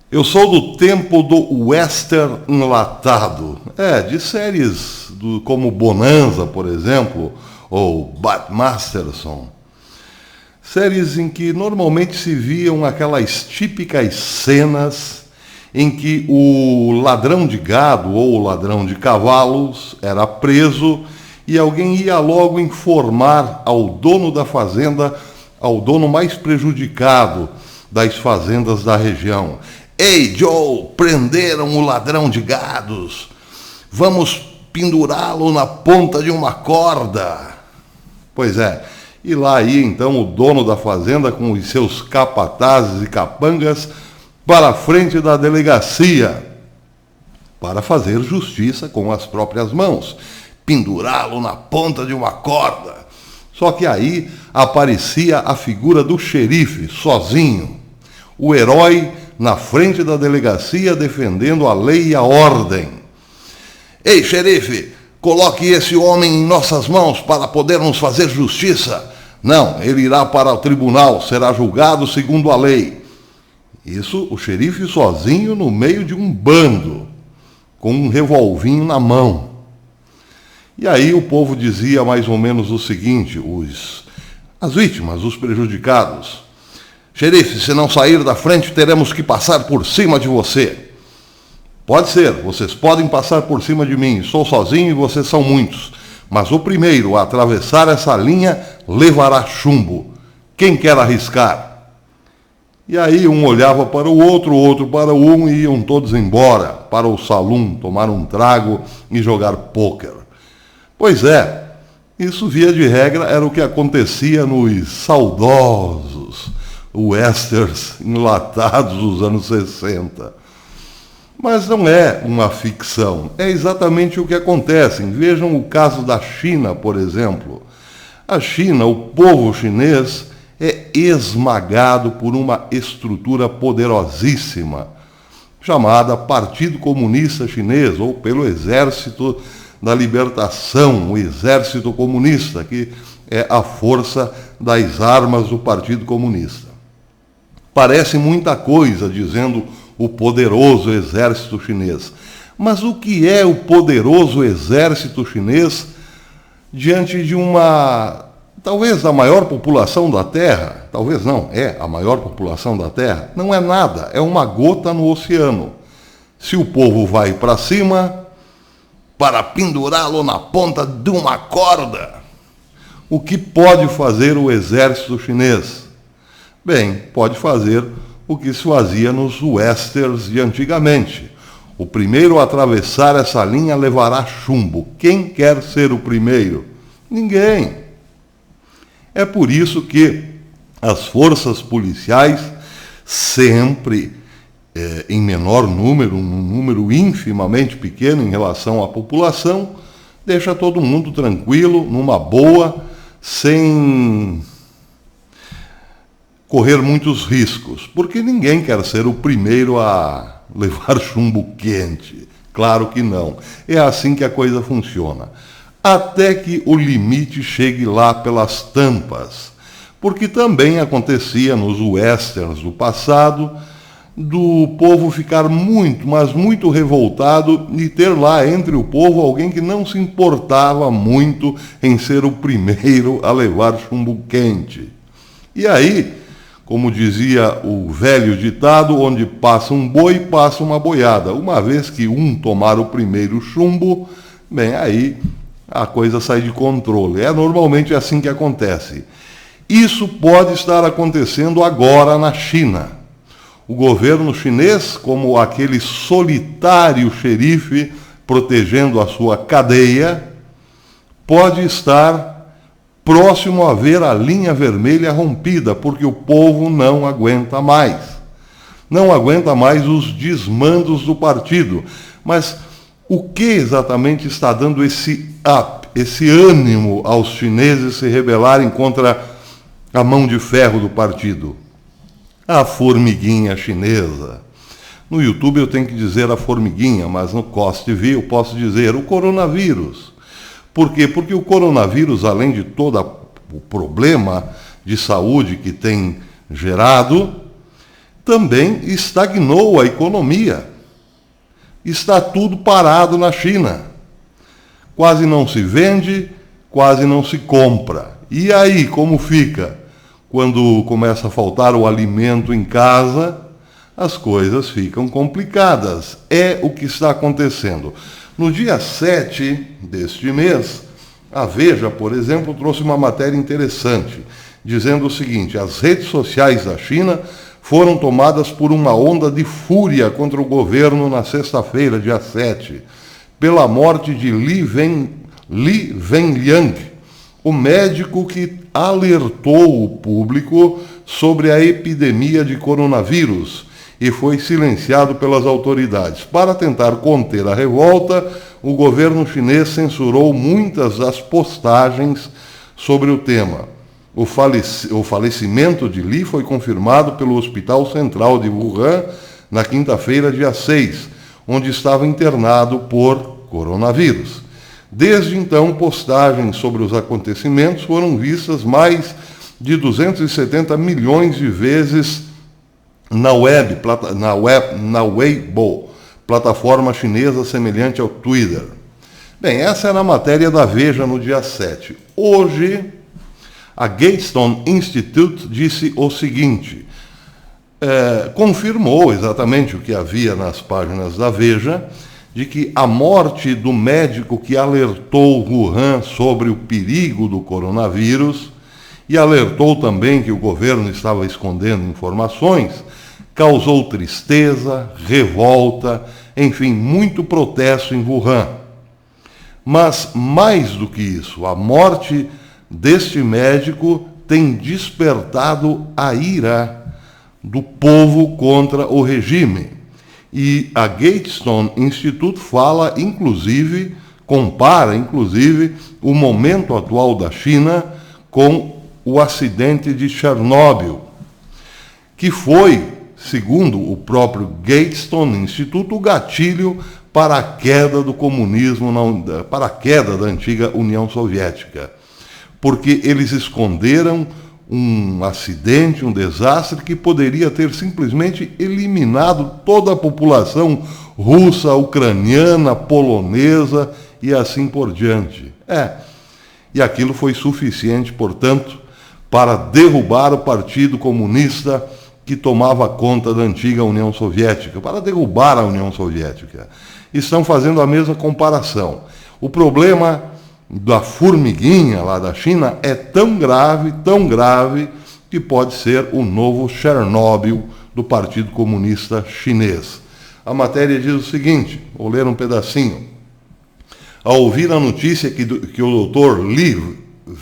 Eu sou do tempo do western enlatado. De séries como Bonanza, por exemplo, ou Bat Masterson. Séries em que normalmente se viam aquelas típicas cenas em que o ladrão de gado ou o ladrão de cavalos era preso e alguém ia logo informar ao dono da fazenda, ao dono mais prejudicado das fazendas da região. Ei, Joe, prenderam o ladrão de gados. Vamos pendurá-lo na ponta de uma corda. Pois é, e lá ia então o dono da fazenda com os seus capatazes e capangas para a frente da delegacia para fazer justiça com as próprias mãos, pendurá-lo na ponta de uma corda. Só que aí aparecia a figura do xerife, sozinho, o herói na frente da delegacia defendendo a lei e a ordem. Ei, xerife, coloque esse homem em nossas mãos para podermos fazer justiça. Não, ele irá para o tribunal, será julgado segundo a lei. Isso, o xerife sozinho no meio de um bando, com um revolvinho na mão. E aí o povo dizia mais ou menos o seguinte, as vítimas, os prejudicados: xerife, se não sair da frente, teremos que passar por cima de você. Pode ser, vocês podem passar por cima de mim, sou sozinho e vocês são muitos. Mas o primeiro a atravessar essa linha levará chumbo. Quem quer arriscar? E aí um olhava para o outro para um e iam todos embora para o salão, tomar um trago e jogar pôquer. Pois é, isso via de regra era o que acontecia nos saudosos westerns enlatados dos anos 60. Mas não é uma ficção, é exatamente o que acontece. Vejam o caso da China, por exemplo. A China, o povo chinês, é esmagado por uma estrutura poderosíssima, chamada Partido Comunista Chinês, ou pelo Exército da Libertação, o Exército Comunista, que é a força das armas do Partido Comunista. Parece muita coisa dizendo o poderoso exército chinês. Mas o que é o poderoso exército chinês diante de talvez a maior população da Terra? Talvez não, é a maior população da Terra. Não é nada, é uma gota no oceano. Se o povo vai para cima, para pendurá-lo na ponta de uma corda, o que pode fazer o exército chinês? Bem, pode fazer o que se fazia nos westerns de antigamente. O primeiro a atravessar essa linha levará chumbo. Quem quer ser o primeiro? Ninguém. É por isso que as forças policiais, sempre em menor número, um número infimamente pequeno em relação à população, deixa todo mundo tranquilo, numa boa, sem correr muitos riscos, porque ninguém quer ser o primeiro a levar chumbo quente. Claro que não. É assim que a coisa funciona. Até que o limite chegue lá pelas tampas. Porque também acontecia nos westerns do passado, do povo ficar muito, mas muito revoltado e ter lá entre o povo alguém que não se importava muito em ser o primeiro a levar chumbo quente. E aí, como dizia o velho ditado, onde passa um boi, passa uma boiada. Uma vez que um tomar o primeiro chumbo, bem, aí a coisa sai de controle. É normalmente assim que acontece. Isso pode estar acontecendo agora na China. O governo chinês, como aquele solitário xerife protegendo a sua cadeia, pode estar próximo a ver a linha vermelha rompida, porque o povo não aguenta mais. Não aguenta mais os desmandos do partido. Mas o que exatamente está dando esse up, esse ânimo aos chineses se rebelarem contra a mão de ferro do partido? A formiguinha chinesa. No YouTube eu tenho que dizer a formiguinha, mas no COS TV eu posso dizer o coronavírus. Por quê? Porque o coronavírus, além de todo o problema de saúde que tem gerado, também estagnou a economia. Está tudo parado na China. Quase não se vende, quase não se compra. E aí, como fica? Quando começa a faltar o alimento em casa, as coisas ficam complicadas. É o que está acontecendo. No dia 7 deste mês, a Veja, por exemplo, trouxe uma matéria interessante, dizendo o seguinte: as redes sociais da China foram tomadas por uma onda de fúria contra o governo na sexta-feira, dia 7, pela morte de Li Wenliang, o médico que alertou o público sobre a epidemia de coronavírus e foi silenciado pelas autoridades. Para tentar conter a revolta, o governo chinês censurou muitas das postagens sobre o tema. O falecimento de Li foi confirmado pelo Hospital Central de Wuhan na quinta-feira, dia 6, onde estava internado por coronavírus. Desde então, postagens sobre os acontecimentos foram vistas mais de 270 milhões de vezes na Weibo, plataforma chinesa semelhante ao Twitter. Bem, essa era a matéria da Veja no dia 7. Hoje, a Gatestone Institute disse o seguinte, confirmou exatamente o que havia nas páginas da Veja, de que a morte do médico que alertou Wuhan sobre o perigo do coronavírus e alertou também que o governo estava escondendo informações, causou tristeza, revolta, enfim, muito protesto em Wuhan. Mas, mais do que isso, a morte deste médico tem despertado a ira do povo contra o regime. E a Gatestone Institute fala, compara, o momento atual da China com o acidente de Chernobyl, que foi, segundo o próprio Gatestone Institute, o gatilho para a queda do comunismo, para a queda da antiga União Soviética. Porque eles esconderam um acidente, um desastre que poderia ter simplesmente eliminado toda a população russa, ucraniana, polonesa e assim por diante. E aquilo foi suficiente, portanto, para derrubar o Partido Comunista que tomava conta da antiga União Soviética, para derrubar a União Soviética. Estão fazendo a mesma comparação. O problema da formiguinha lá da China é tão grave, que pode ser o novo Chernobyl do Partido Comunista Chinês. A matéria diz o seguinte, vou ler um pedacinho. Ao ouvir a notícia que o Dr. Li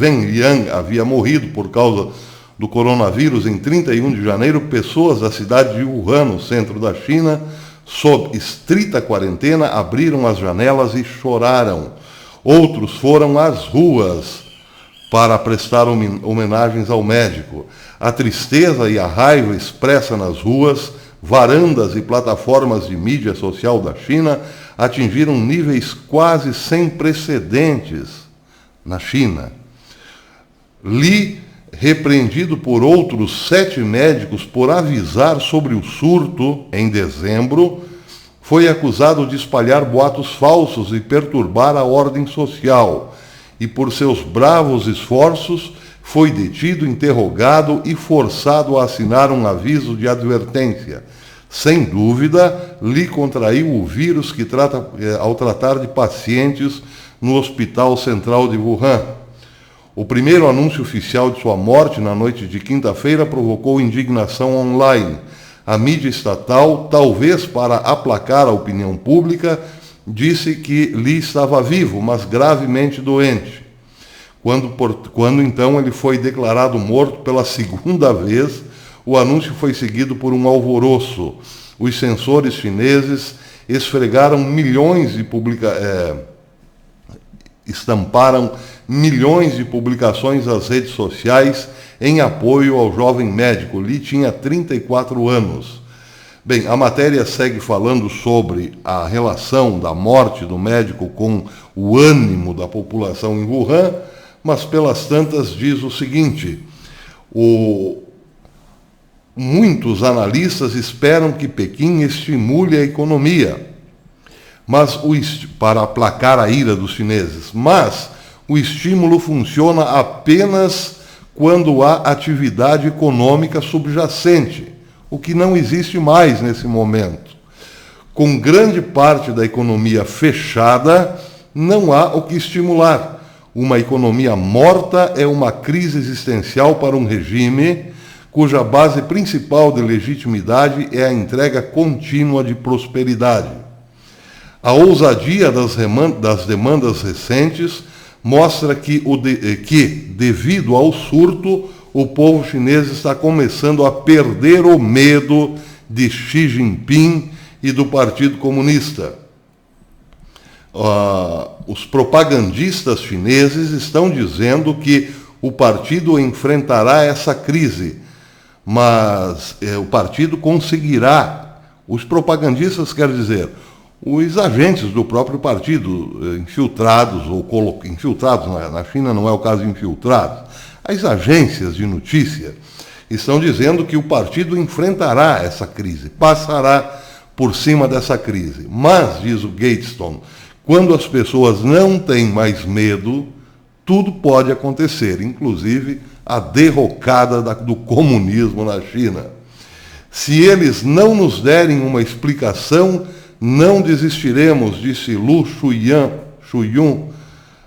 Wenliang havia morrido por causa do coronavírus em 31 de janeiro, pessoas da cidade de Wuhan, no centro da China, sob estrita quarentena, abriram as janelas e choraram. Outros foram às ruas para prestar homenagens ao médico. A tristeza e a raiva expressa nas ruas, varandas e plataformas de mídia social da China atingiram níveis quase sem precedentes na China. Li, repreendido por outros 7 médicos por avisar sobre o surto em dezembro, foi acusado de espalhar boatos falsos e perturbar a ordem social, e por seus bravos esforços foi detido, interrogado e forçado a assinar um aviso de advertência. Sem dúvida, Li contraiu o vírus ao tratar de pacientes no Hospital Central de Wuhan. O primeiro anúncio oficial de sua morte na noite de quinta-feira provocou indignação online. A mídia estatal, talvez para aplacar a opinião pública, disse que Li estava vivo, mas gravemente doente. Quando então ele foi declarado morto pela segunda vez, o anúncio foi seguido por um alvoroço. Os censores chineses esfregaram estamparam milhões de publicações nas redes sociais em apoio ao jovem médico. Li tinha 34 anos. Bem, a matéria segue falando sobre a relação da morte do médico com o ânimo da população em Wuhan, mas pelas tantas diz o seguinte, o muitos analistas esperam que Pequim estimule a economia, para aplacar a ira dos chineses, mas o estímulo funciona apenas quando há atividade econômica subjacente, o que não existe mais nesse momento. Com grande parte da economia fechada, não há o que estimular. Uma economia morta é uma crise existencial para um regime cuja base principal de legitimidade é a entrega contínua de prosperidade. A ousadia das demandas recentes mostra que, devido ao surto, o povo chinês está começando a perder o medo de Xi Jinping e do Partido Comunista. Os propagandistas chineses estão dizendo que o partido enfrentará essa crise, mas o partido conseguirá. Os propagandistas, quer dizer, os agentes do próprio partido, infiltrados, na China não é o caso de infiltrados, as agências de notícia estão dizendo que o partido enfrentará essa crise, passará por cima dessa crise. Mas, diz o Gatestone, quando as pessoas não têm mais medo, tudo pode acontecer, inclusive a derrocada do comunismo na China. Se eles não nos derem uma explicação, não desistiremos, disse Lu Shuyun,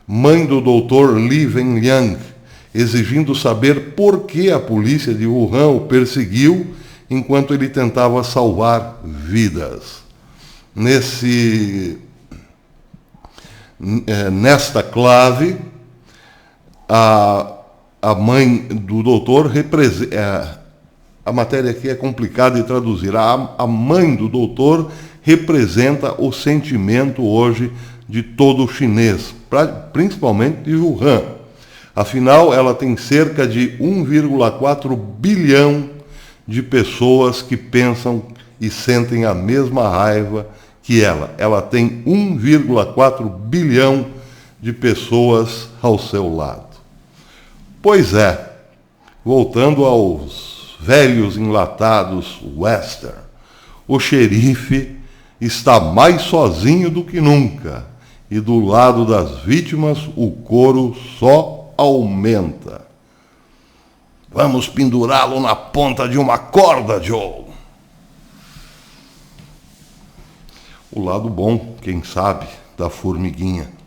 mãe do Dr. Li Wenliang, exigindo saber por que a polícia de Wuhan o perseguiu enquanto ele tentava salvar vidas. Nesta clave, a mãe do doutor a matéria aqui é complicada de traduzir. A mãe do doutor representa o sentimento hoje de todo chinês, principalmente de Wuhan. Afinal, ela tem cerca de 1,4 bilhão de pessoas que pensam e sentem a mesma raiva que ela. Ela tem 1,4 bilhão de pessoas ao seu lado. Pois é, voltando aos velhos enlatados western, o xerife está mais sozinho do que nunca, e do lado das vítimas o coro só aumenta. Vamos pendurá-lo na ponta de uma corda, Joe. O lado bom, quem sabe, da formiguinha.